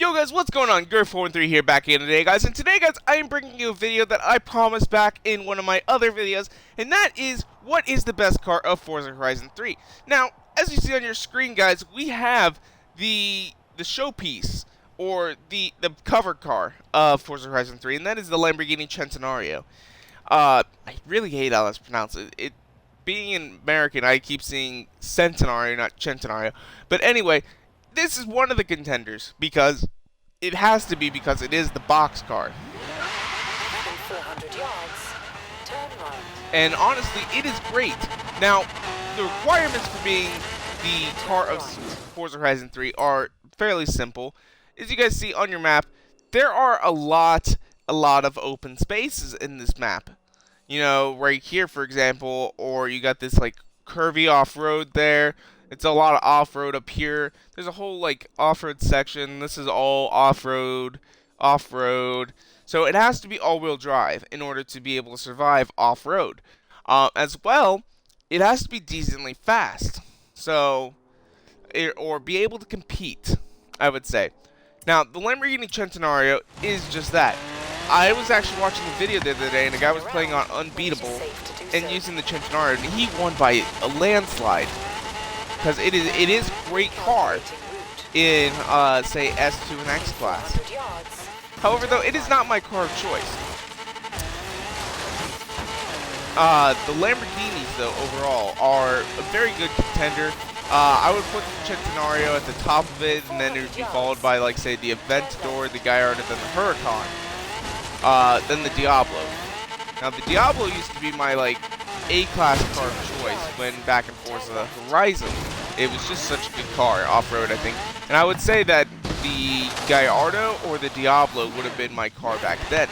Yo guys, what's going on? Gurr413 here back again today, guys. And today, guys, I am bringing you a video that I promised back in one of my other videos, and that is, what is the best car of Forza Horizon 3? Now, as you see on your screen, guys, we have the showpiece, or the cover car of Forza Horizon 3, and that is the Lamborghini Centenario. I really hate how that's pronounced. Being an American, I keep seeing Centenario, not Centenario. But anyway, this is one of the contenders because it has to be, because it is the box car. 400 yards, turn right. And honestly, it is great. Now, the requirements for being the car of Forza Horizon 3 are fairly simple. As you guys see on your map, there are a lot of open spaces in this map. You know, right here, for example, or you got this like curvy off-road there. It's a lot of off-road up here. There's a whole like off-road section. This is all off-road. So it has to be all-wheel drive in order to be able to survive off-road. As well, it has to be decently fast. So, or be able to compete, I would say. Now, the Lamborghini Centenario is just that. I was actually watching a video the other day, and a guy was playing on Unbeatable and using the Centenario, and he won by a landslide. Because it is a great car in, say, S2 and X class. However, though, it is not my car of choice. The Lamborghinis, though, overall, are a very good contender. I would put the Centenario at the top of it, and then it would be followed by, like, say, the Aventador, the Gallardo, then the Huracan. Then the Diablo. Now, the Diablo used to be my, like, A-class car of choice when back in Forza Horizon. It was just such a good car, off-road, I think. And I would say that the Gallardo or the Diablo would have been my car back then.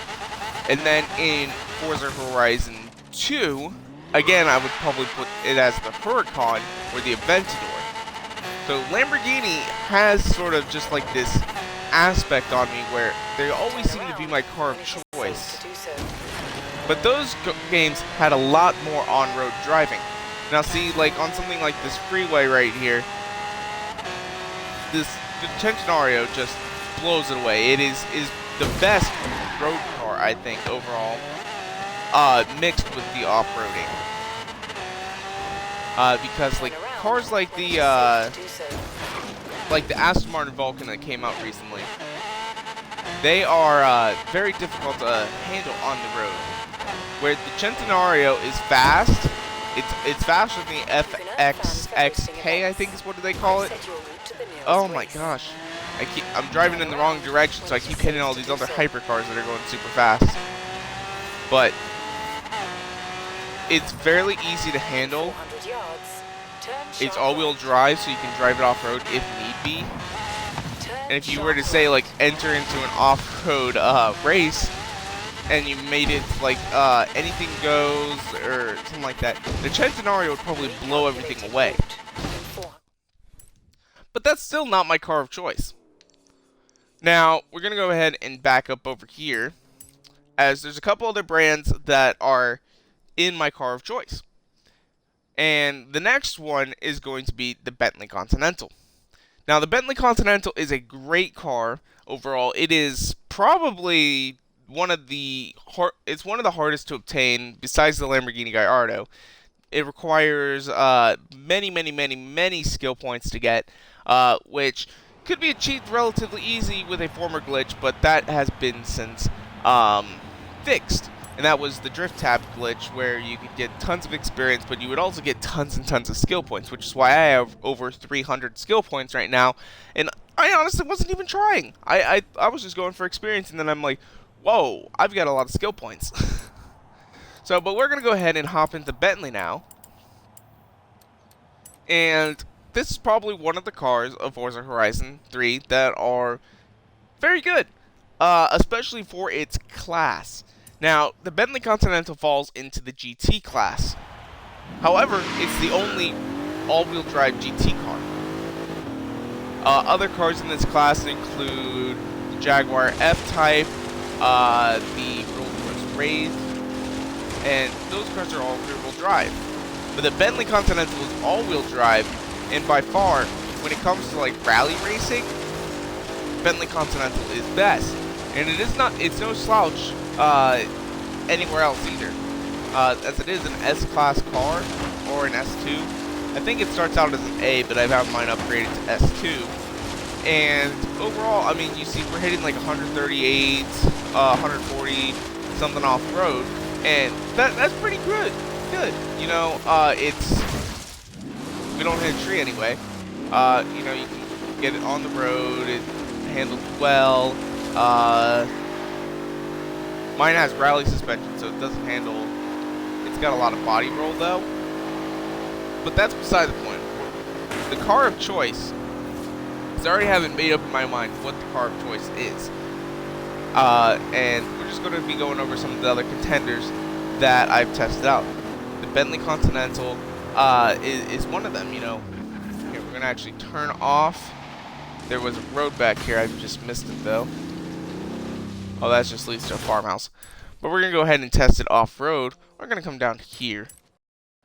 And then in Forza Horizon 2, again, I would probably put it as the Huracan or the Aventador. So Lamborghini has sort of just like this aspect on me where they always seem to be my car of choice. But those games had a lot more on-road driving. Now see, like on something like this freeway right here, the Centenario just blows it away. It is the best road car, I think, overall, mixed with the off-roading. Because like cars like the Aston Martin Vulcan that came out recently, they are very difficult to handle on the road. Where the Centenario is fast, it's faster than the FXXK, I think is what do they call it. Oh my gosh, I'm driving in the wrong direction, so I keep hitting all these other hypercars that are going super fast. But it's fairly easy to handle. It's all-wheel drive, so you can drive it off-road if need be. And if you were to say, like, enter into an off-road race, and you made it like anything goes or something like that, the Centenario would probably blow everything away. But that's still not my car of choice. Now, we're going to go ahead and back up over here, as there's a couple other brands that are in my car of choice. And the next one is going to be the Bentley Continental. Now, the Bentley Continental is a great car overall. It is probably one of the hardest to obtain besides the Lamborghini Gallardo. It requires many skill points to get, which could be achieved relatively easy with a former glitch, but that has been since fixed. And that was the drift tab glitch, where you could get tons of experience, but you would also get tons and tons of skill points, which is why I have over 300 skill points right now. And I honestly wasn't even trying. I was just going for experience, and then I'm like, whoa, I've got a lot of skill points. So, but we're going to go ahead and hop into Bentley now. And this is probably one of the cars of Forza Horizon 3 that are very good, especially for its class. Now, the Bentley Continental falls into the GT class. However, it's the only all-wheel drive GT car. Other cars in this class include the Jaguar F-Type, the Rolls-Royce Wraith, and those cars are all rear-wheel drive. But the Bentley Continental is all-wheel drive, and by far, when it comes to like rally racing, Bentley Continental is best, and it's no slouch anywhere else either. As it is an S-Class car, or an S2. I think it starts out as an A, but I've had mine upgraded to S2. And overall, I mean, you see we're hitting like 138, 140, something off-road, and that's pretty good. Good. You know, we don't hit a tree anyway. You know, you can get it on the road, it handles well. Mine has rally suspension, so it doesn't handle. It's got a lot of body roll though. But that's beside the point. The car of choice, because I already haven't made up in my mind what the car of choice is. And we're just going to be going over some of the other contenders that I've tested out. The Bentley Continental is one of them, you know. Here, we're going to actually turn off. There was a road back here. I just missed it, though. Oh, that just leads to a farmhouse. But we're going to go ahead and test it off-road. We're going to come down here,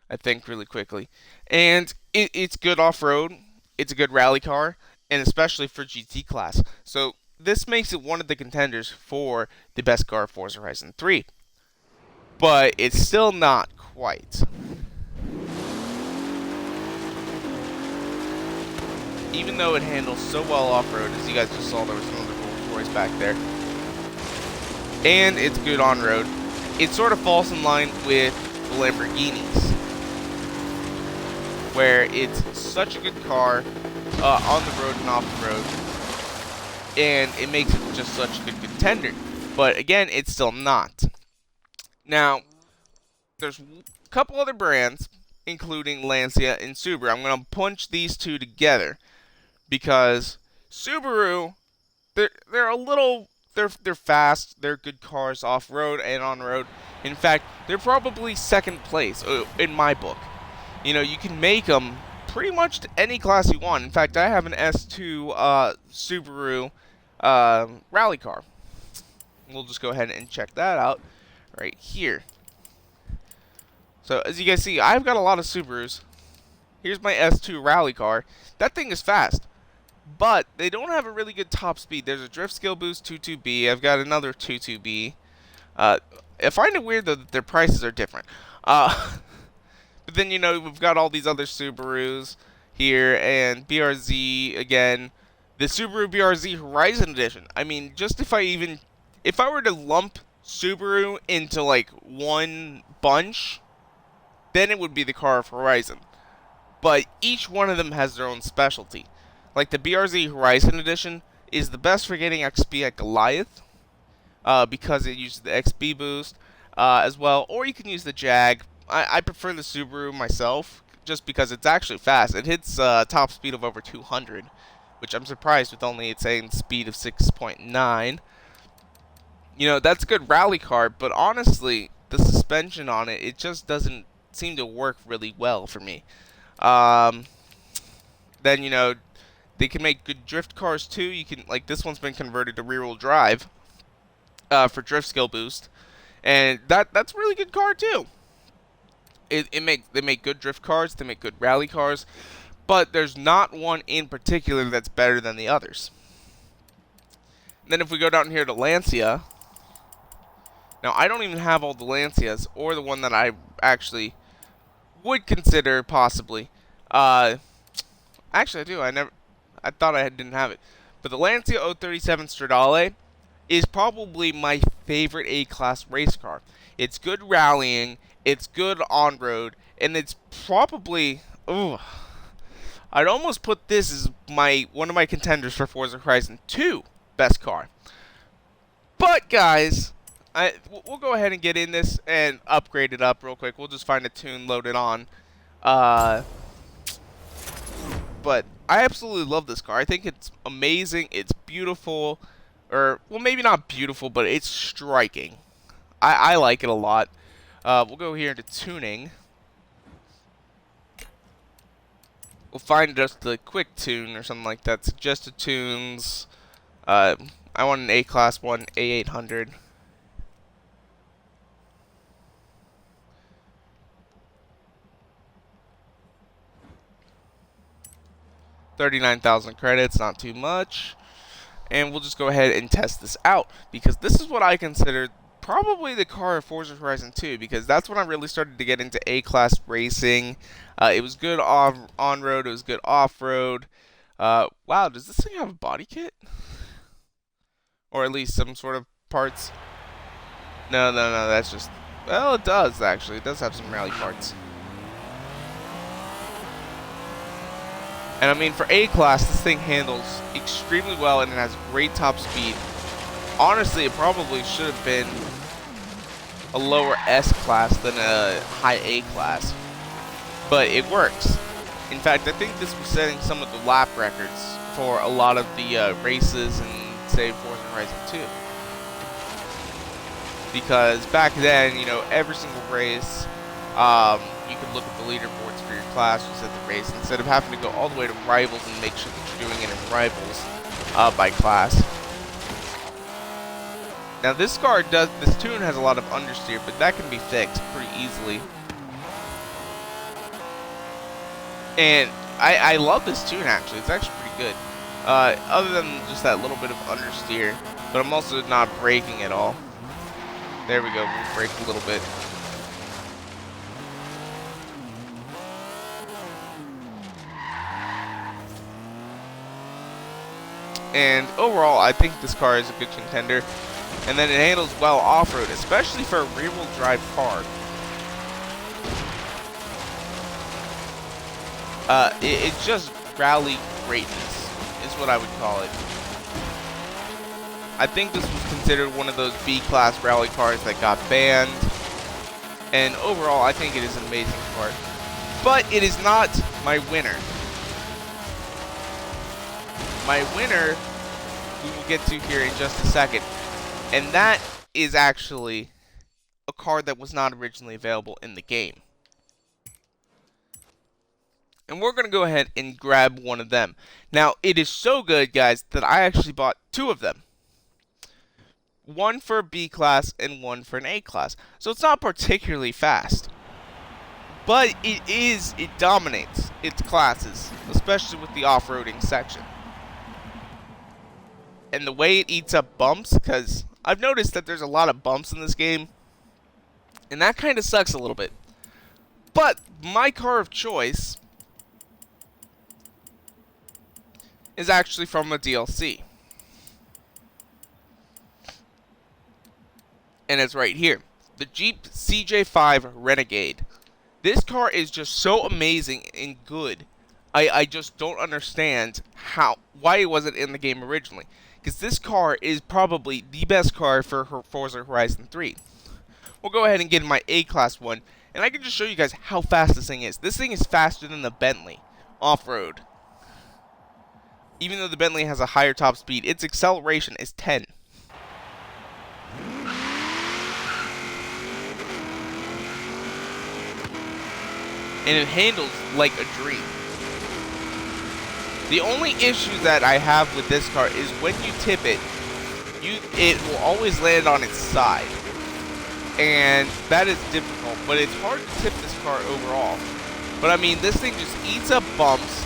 I think, really quickly. And it's good off-road. It's a good rally car, and especially for GT class. So this makes it one of the contenders for the best car of Forza Horizon 3. But it's still not quite. Even though it handles so well off-road, as you guys just saw, there was another Rolls Royce back there. And it's good on-road. It sort of falls in line with the Lamborghinis, where it's such a good car on the road and off the road, and it makes it just such a good contender. But again, it's still not. Now, there's a couple other brands, including Lancia and Subaru. I'm going to punch these two together because Subaru, they're a little. They're fast. They're good cars off road and on road. In fact, they're probably second place in my book. You know, you can make them pretty much to any class you want. In fact, I have an S2 Subaru rally car. We'll just go ahead and check that out right here. So as you guys see, I've got a lot of Subarus. Here's my S2 rally car. That thing is fast, but they don't have a really good top speed. There's a drift skill boost 22B. I've got another 22B. I find it weird though that their prices are different. But then, you know, we've got all these other Subarus here, and BRZ again. The Subaru BRZ Horizon Edition. I mean, just if I were to lump Subaru into like one bunch, then it would be the car of Horizon. But each one of them has their own specialty. Like the BRZ Horizon Edition is the best for getting XP at Goliath, because it uses the XP boost as well. Or you can use the Jag. I prefer the Subaru myself, just because it's actually fast. It hits top speed of over 200, which I'm surprised with only it saying speed of 6.9. You know, that's a good rally car, but honestly, the suspension on it just doesn't seem to work really well for me. Then, you know, they can make good drift cars too. You can, like, this one's been converted to rear-wheel drive for drift skill boost, and that's a really good car too. They make good drift cars, they make good rally cars, but there's not one in particular that's better than the others. And then if we go down here to Lancia, now I don't even have all the Lancias, or the one that I actually would consider possibly. Actually I do. I thought I didn't have it. But the Lancia 037 Stradale is probably my favorite A-class race car. It's good rallying, it's good on-road, and it's probably, I'd almost put this as one of my contenders for Forza Horizon 2 best car. But guys, we'll go ahead and get in this and upgrade it up real quick. We'll just find a tune, load it on. But I absolutely love this car. I think it's amazing. It's beautiful. Or, well, maybe not beautiful, but it's striking. I like it a lot. We'll go here into tuning. We'll find just the quick tune or something like that. Suggested tunes. I want an A-class one, A800. $39,000 credits, not too much. and we'll just go ahead and test this out, because this is what I consider probably the car of Forza Horizon 2, because that's when I really started to get into A-class racing. It was good on-road, it was good off-road. Wow, does this thing have a body kit? Or at least some sort of parts? No, that's just... Well, it does, actually. It does have some rally parts. And I mean, for A-Class, this thing handles extremely well, and it has great top speed. Honestly, it probably should have been a lower S-Class than a high A-Class. But it works. In fact, I think this was setting some of the lap records for a lot of the races in, say, Forza Horizon 2. Because back then, you know, every single race, you could look at the leaderboards for your class just at the race, instead of having to go all the way to Rivals and make sure that you're doing it in Rivals by class. Now this tune has a lot of understeer, but that can be fixed pretty easily. And I love this tune, actually. It's actually pretty good. Other than just that little bit of understeer, but I'm also not braking at all. There we go, we'll brake a little bit. And overall, I think this car is a good contender. And then it handles well off-road, especially for a rear-wheel drive car. It's just rally greatness, is what I would call it. I think this was considered one of those B-class rally cars that got banned. And overall, I think it is an amazing car. But it is not my winner. My winner, we will get to here in just a second. And that is actually a car that was not originally available in the game. And we're going to go ahead and grab one of them. Now, it is so good, guys, that I actually bought two of them. One for a B class and one for an A class. So it's not particularly fast. But it dominates its classes, especially with the off-roading section. And the way it eats up bumps, because I've noticed that there's a lot of bumps in this game, and that kind of sucks a little bit. But my car of choice is actually from a DLC. And it's right here. The Jeep CJ5 Renegade. This car is just so amazing and good. I just don't understand why it wasn't in the game originally. Because this car is probably the best car for Forza Horizon 3. We'll go ahead and get in my A-Class one, and I can just show you guys how fast this thing is. This thing is faster than the Bentley off-road. Even though the Bentley has a higher top speed, its acceleration is 10. And it handles like a dream. The only issue that I have with this car is when you tip it, it will always land on its side. And that is difficult, but it's hard to tip this car overall. But I mean, this thing just eats up bumps.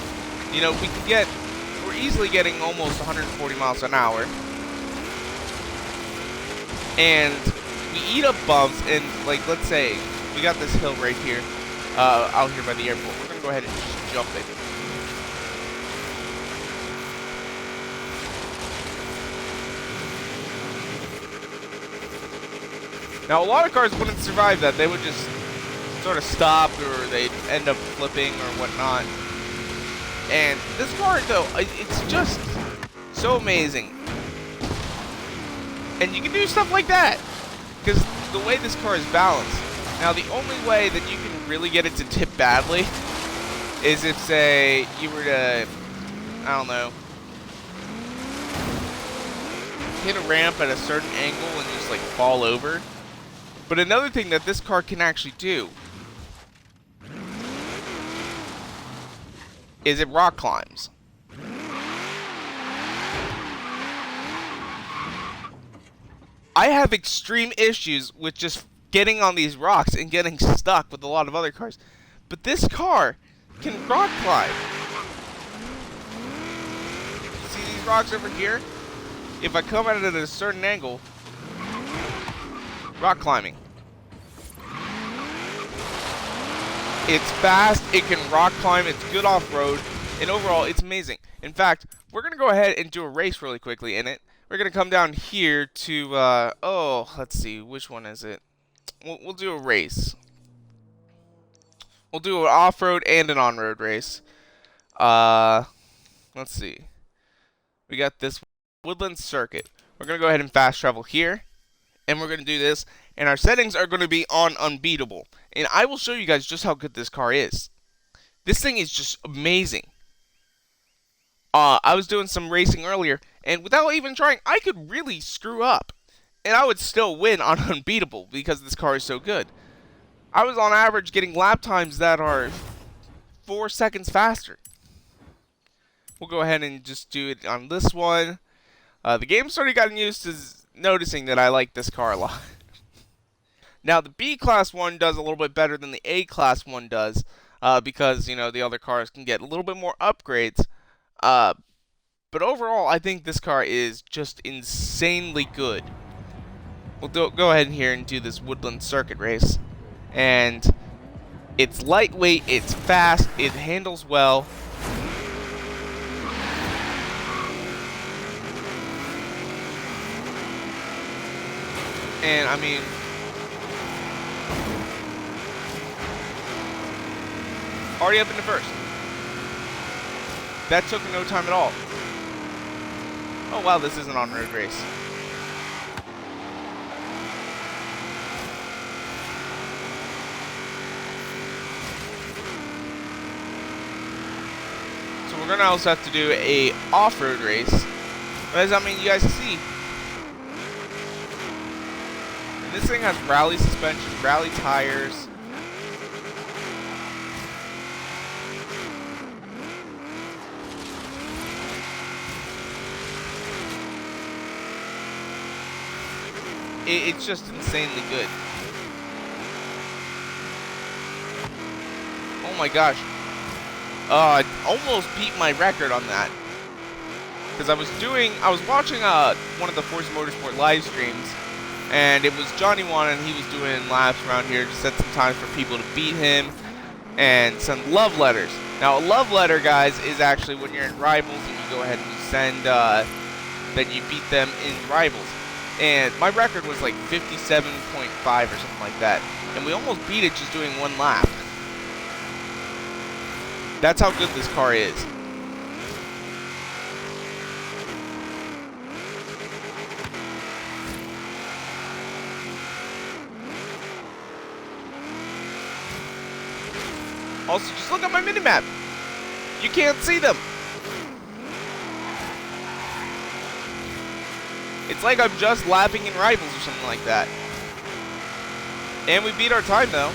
You know, we're easily getting almost 140 miles an hour. And we eat up bumps, and like, let's say, we got this hill right here, out here by the airport. We're gonna go ahead and just jump it. Now, a lot of cars wouldn't survive that. They would just sort of stop, or they'd end up flipping or whatnot. And this car, though, it's just so amazing. And you can do stuff like that, because the way this car is balanced. Now, the only way that you can really get it to tip badly is if, say, you were to, I don't know, hit a ramp at a certain angle and just, like, fall over. But another thing that this car can actually do is it rock climbs. I have extreme issues with just getting on these rocks and getting stuck with a lot of other cars. But this car can rock climb. See these rocks over here? if I come at it at a certain angle, rock climbing. It's fast, it can rock climb, it's good off-road, and overall, it's amazing. In fact, we're going to go ahead and do a race really quickly in it. We're going to come down here to, let's see, which one is it? We'll do a race. We'll do an off-road and an on-road race. Let's see. We got this Woodland Circuit. We're going to go ahead and fast travel here. And we're going to do this. And our settings are going to be on unbeatable. And I will show you guys just how good this car is. This thing is just amazing. I was doing some racing earlier. And without even trying, I could really screw up. And I would still win on unbeatable because this car is so good. I was on average getting lap times that are 4 seconds faster. We'll go ahead and just do it on this one. The game's already gotten used to noticing that I like this car a lot. Now, the B-Class one does a little bit better than the A-Class one does, because, you know, the other cars can get a little bit more upgrades. But overall, I think this car is just insanely good. We'll go ahead here and do this Woodland Circuit race. And it's lightweight, it's fast, it handles well. And I mean, already up in the first. That took no time at all. Oh wow, this is an on-road race. So we're gonna also have to do a off-road race. But as I mean, you guys see, this thing has rally suspension, rally tires. It's just insanely good. Oh my gosh. I almost beat my record on that. Because I was watching one of the Forza Motorsport live streams. And it was Johnny Wan, and he was doing laps around here to set some times for people to beat him and send love letters. Now, a love letter, guys, is actually when you're in Rivals and you go ahead and you send, then you beat them in Rivals. And my record was like 57.5 or something like that. And we almost beat it just doing one lap. That's how good this car is. Also, just look at my minimap. You can't see them. It's like I'm just lapping in Rivals or something like that. And we beat our time, though.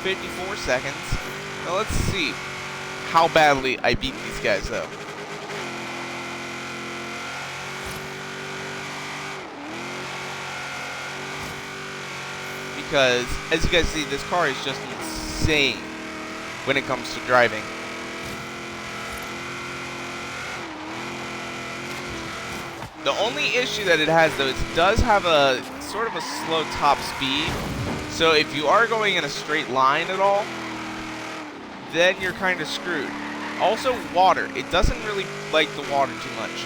.54 seconds. Now let's see how badly I beat these guys, though. Because, as you guys see, this car is just insane when it comes to driving. The only issue that it has, though, is it does have a sort of a slow top speed. So if you are going in a straight line at all, then you're kind of screwed. Also, water. It doesn't really like the water too much.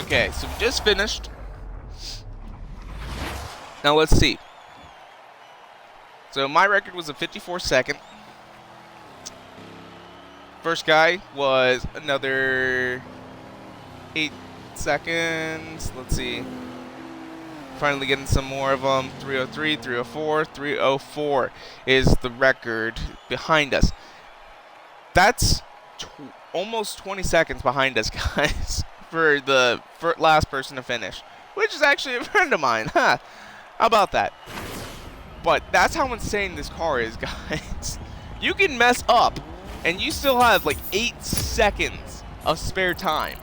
Okay, so we just finished. Now let's see. So my record was a 54 second. First guy was another 8 seconds. Let's see. Finally getting some more of them. 303, 304, 304 is the record behind us. That's almost 20 seconds behind us, guys, for the last person to finish, which is actually a friend of mine. Huh. How about that? But that's how insane this car is, guys. You can mess up, and you still have like 8 seconds of spare time.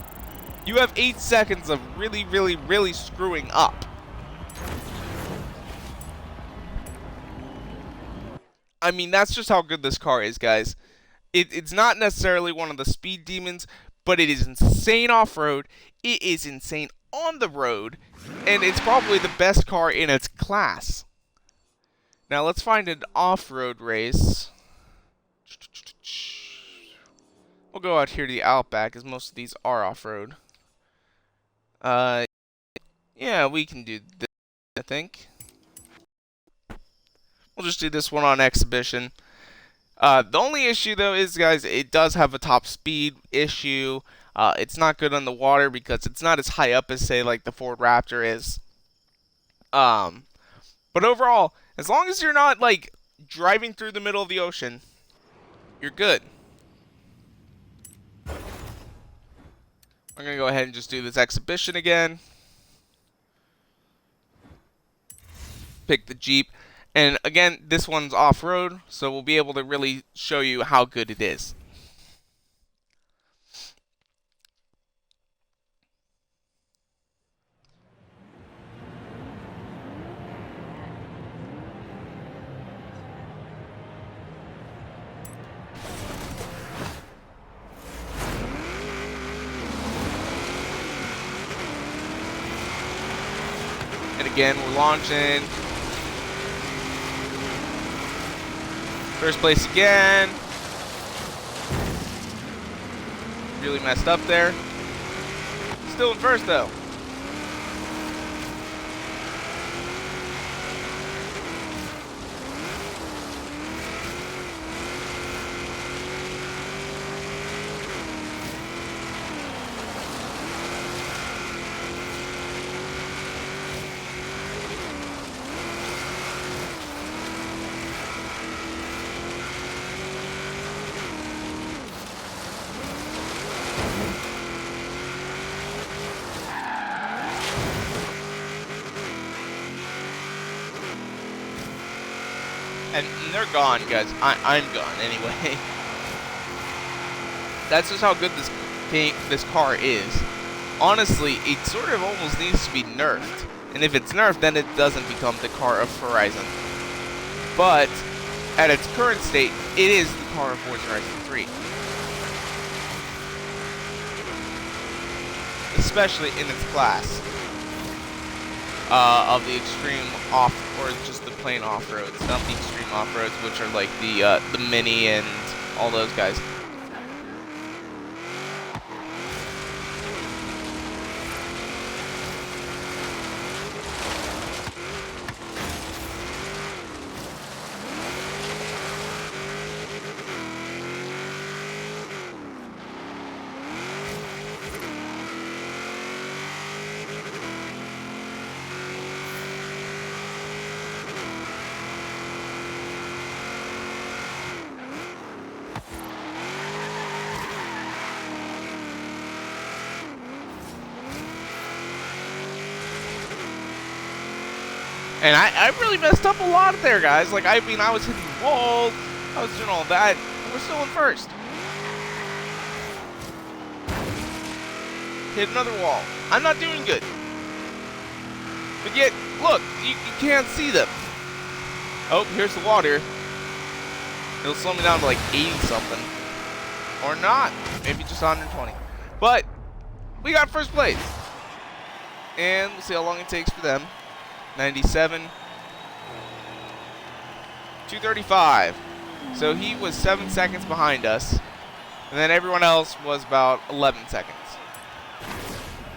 You have 8 seconds of really, really, really screwing up. I mean, that's just how good this car is, guys. It's not necessarily one of the speed demons, but it is insane off-road. It is insane on the road, and it's probably the best car in its class. Now let's find an off-road race. We'll go out here to the Outback, as most of these are off-road. Yeah, we can do this, I think. We'll just do this one on exhibition. The only issue, though, is, guys, it does have a top speed issue. It's not good on the water because it's not as high up as, say, like the Ford Raptor is. But overall, as long as you're not, like, driving through the middle of the ocean, you're good. I'm going to go ahead and just do this exhibition again. Pick the Jeep. And again, this one's off-road, so we'll be able to really show you how good it is. And again, we're launching. First place again. Really messed up there. Still in first, though. And they're gone, guys. I'm gone anyway. That's just how good this car is. Honestly, it sort of almost needs to be nerfed. And if it's nerfed, then it doesn't become the car of Horizon. But at its current state, it is the car of Forza Horizon 3. Especially in its class. Of the extreme off, or just the plain off-roads, not the extreme off-roads, which are like the Mini and all those guys. And I really messed up a lot there, guys. Like, I mean, I was hitting walls, I was doing all that, and we're still in first. Hit another wall. I'm not doing good. But yet, look, you can't see them. Oh, here's the water. It'll slow me down to like 80-something. Or not. Maybe just 120. But, we got first place. And we'll see how long it takes for them. 97. 235. So he was 7 seconds behind us. And then everyone else was about 11 seconds.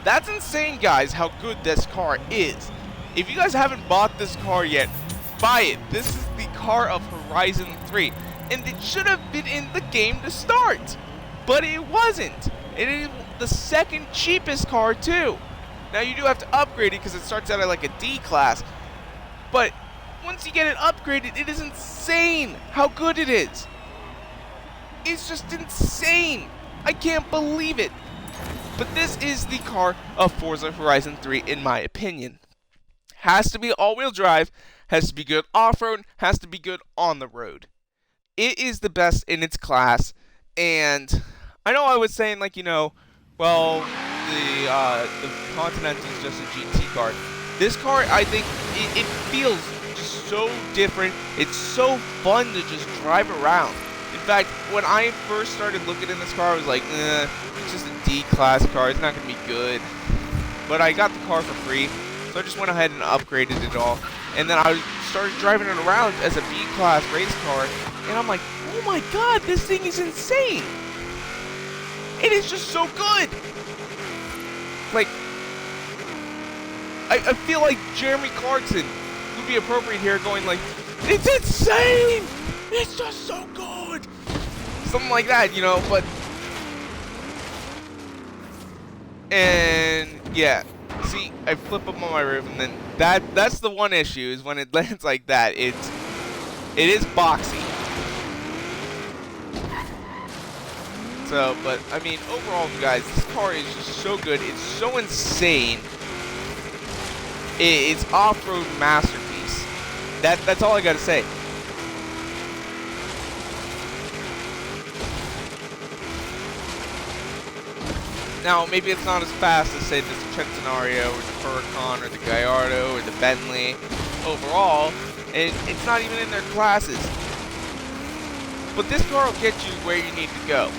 That's insane, guys, how good this car is. If you guys haven't bought this car yet, buy it. This is the car of Horizon 3. And it should have been in the game to start. But it wasn't. It is the second cheapest car, too. Now, you do have to upgrade it because it starts out at like a D class. But once you get it upgraded, it is insane how good it is. It's just insane. I can't believe it. But this is the car of Forza Horizon 3, in my opinion. Has to be all-wheel drive, has to be good off-road, has to be good on the road. It is the best in its class. And I know I was saying, like, you know, well, the Continental is just a GT car. This car, I think, it feels just so different. It's so fun to just drive around. In fact, when I first started looking in this car, I was like, it's just a D-class car. It's not going to be good. But I got the car for free, so I just went ahead and upgraded it all. And then I started driving it around as a B-class race car, and I'm like, oh my god, this thing is insane! It is just so good! Like, I feel like Jeremy Clarkson would be appropriate here, going like, it's insane! It's just so good! Something like that, you know, but... And, yeah. See, I flip up on my roof, and then that's the one issue, is when it lands like that, it is boxy. So, but, I mean, overall, guys, this car is just so good. It's so insane. It's off-road masterpiece. That's all I gotta say. Now, maybe it's not as fast as, say, the Centenario, or the Huracan, or the Gallardo, or the Bentley overall, and it's not even in their classes. But this car will get you where you need to go.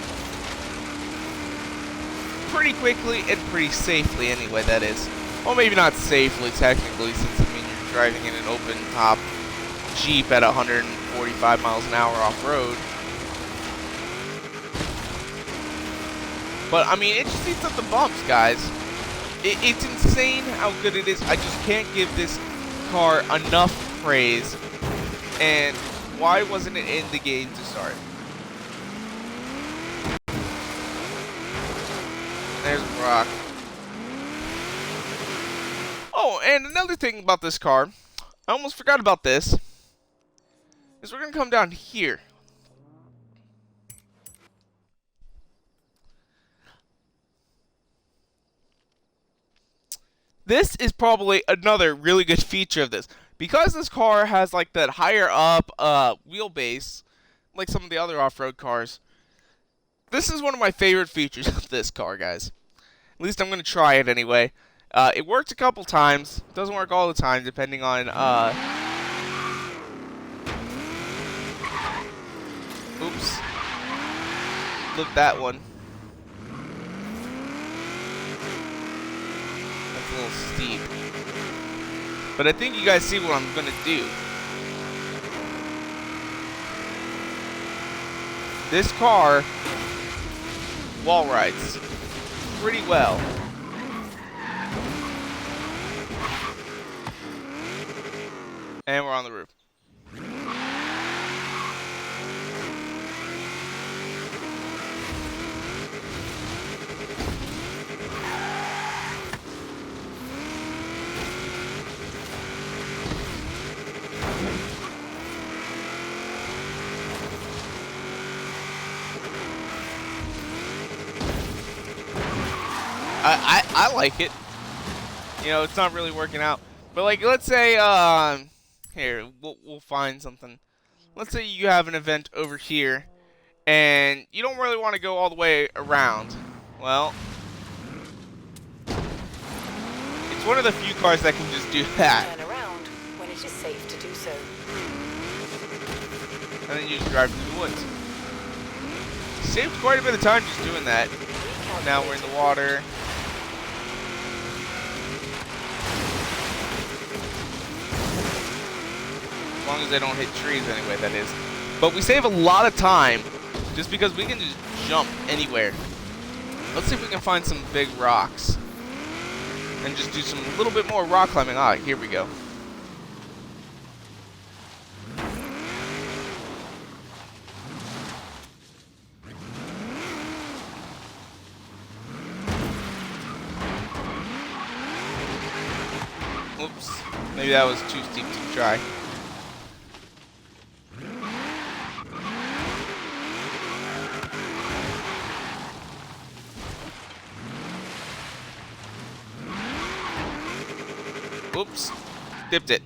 Pretty quickly and pretty safely, anyway, that is. Well, maybe not safely, technically, since, I mean, you're driving in an open-top Jeep at 145 miles an hour off-road. But, I mean, it just eats up the bumps, guys. It's insane how good it is. I just can't give this car enough praise. And why wasn't it in the game to start? There's a rock. Oh, and another thing about this car, I almost forgot about this, is we're going to come down here. This is probably another really good feature of this. Because this car has like that higher up wheelbase, like some of the other off-road cars, this is one of my favorite features of this car, guys. At least I'm going to try it anyway. It worked a couple times. It doesn't work all the time, depending on... Oops. Flipped that one. That's a little steep. But I think you guys see what I'm going to do. This car wall rides pretty well. And we're on the roof. I like it. You know, it's not really working out. But like, let's say, here, we'll find something. Let's say you have an event over here, and you don't really want to go all the way around. Well, it's one of the few cars that can just do that. Turn around when it is safe to do so. And then you just drive through the woods. Saved quite a bit of time just doing that. Now we're in the water. As long as they don't hit trees anyway, that is. But we save a lot of time just because we can just jump anywhere. Let's see if we can find some big rocks. And just do some little bit more rock climbing. Ah, here we go. Oops. Maybe that was too steep to try. Oops. Dipped it.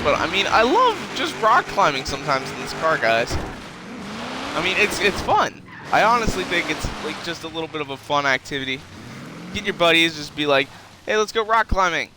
But I mean, I love just rock climbing sometimes in this car, guys. I mean, it's fun. I honestly think it's like just a little bit of a fun activity. Get your buddies, just be like, hey, let's go rock climbing.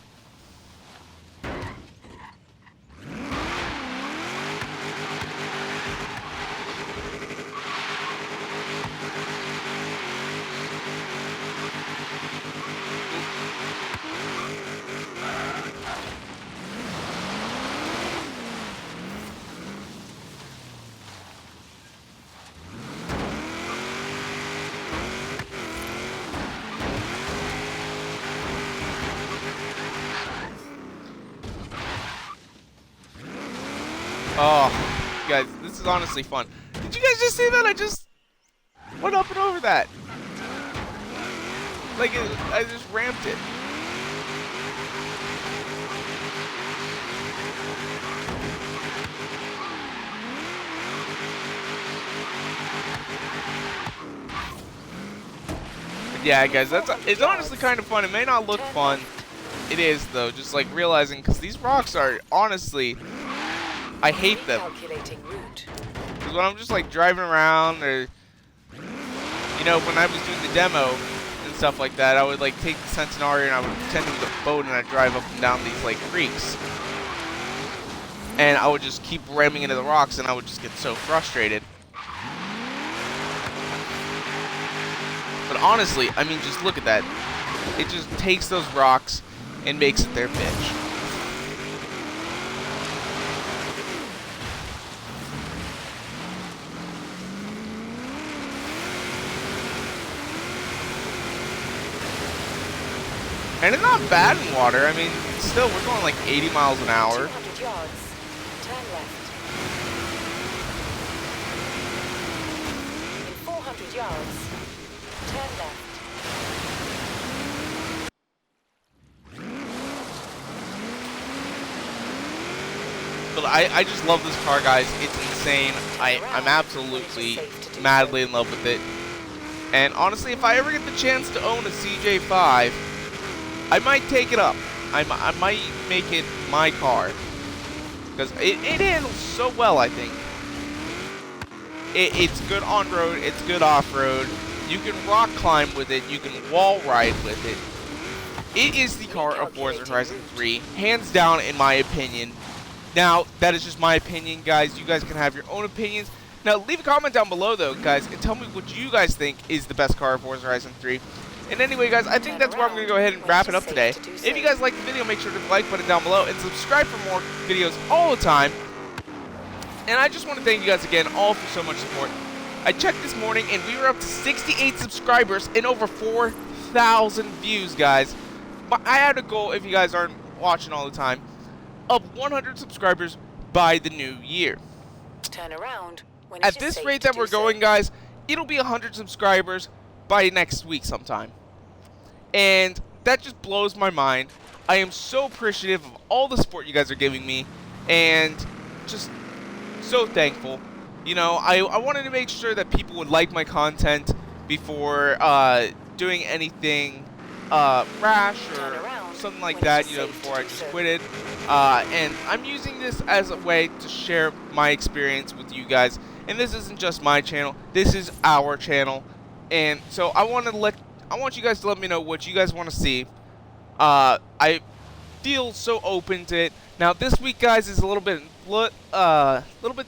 Oh, guys, this is honestly fun. Did you guys just see that? I just went up and over that. Like, I just ramped it. But yeah, guys, it's honestly kind of fun. It may not look fun. It is, though, just like realizing, because these rocks are honestly, I hate them. Because when I'm just like driving around, or you know, when I was doing the demo and stuff like that, I would like take the Centenario and I would pretend it was a boat and I'd drive up and down these like creeks. And I would just keep ramming into the rocks and I would just get so frustrated. But honestly, I mean, just look at that. It just takes those rocks and makes it their bitch. And it's not bad in water. I mean, still, we're going like 80 miles an hour. 200 yards. Turn left. In 400 yards. Turn left. But I just love this car, guys. It's insane. I'm absolutely madly in love with it. And honestly, if I ever get the chance to own a CJ5, I might take it up. I might make it my car. Because it handles so well, I think. It's good on-road. It's good off-road. You can rock climb with it. You can wall ride with it. It is the car of Forza Horizon 3. Hands down, in my opinion. Now, that is just my opinion, guys. You guys can have your own opinions. Now, leave a comment down below, though, guys, and tell me what you guys think is the best car of Forza Horizon 3. And anyway, guys, I think that's where I'm going to go ahead and wrap it up today. If you guys liked the video, make sure to hit the like button down below and subscribe for more videos all the time. And I just want to thank you guys again all for so much support. I checked this morning, and we were up to 68 subscribers and over 4,000 views, guys. But I had a goal, if you guys aren't watching all the time, of 100 subscribers by the new year. Turn around when At this rate that we're going, guys, it'll be 100 subscribers by next week sometime. And that just blows my mind. I am so appreciative of all the support you guys are giving me, and just so thankful. You know, I wanted to make sure that people would like my content before doing anything rash or something like that, you know, before I just quit it. And I'm using this as a way to share my experience with you guys. And this isn't just my channel. This is our channel. And so I want you guys to let me know what you guys want to see. I feel so open to it. Now this week, guys, is a little bit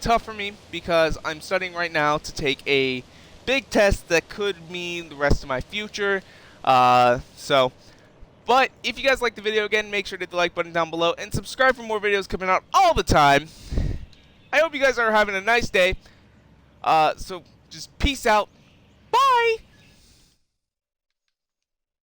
tough for me because I'm studying right now to take a big test that could mean the rest of my future. But if you guys like the video, again, make sure to hit the like button down below and subscribe for more videos coming out all the time. I hope you guys are having a nice day. So just peace out.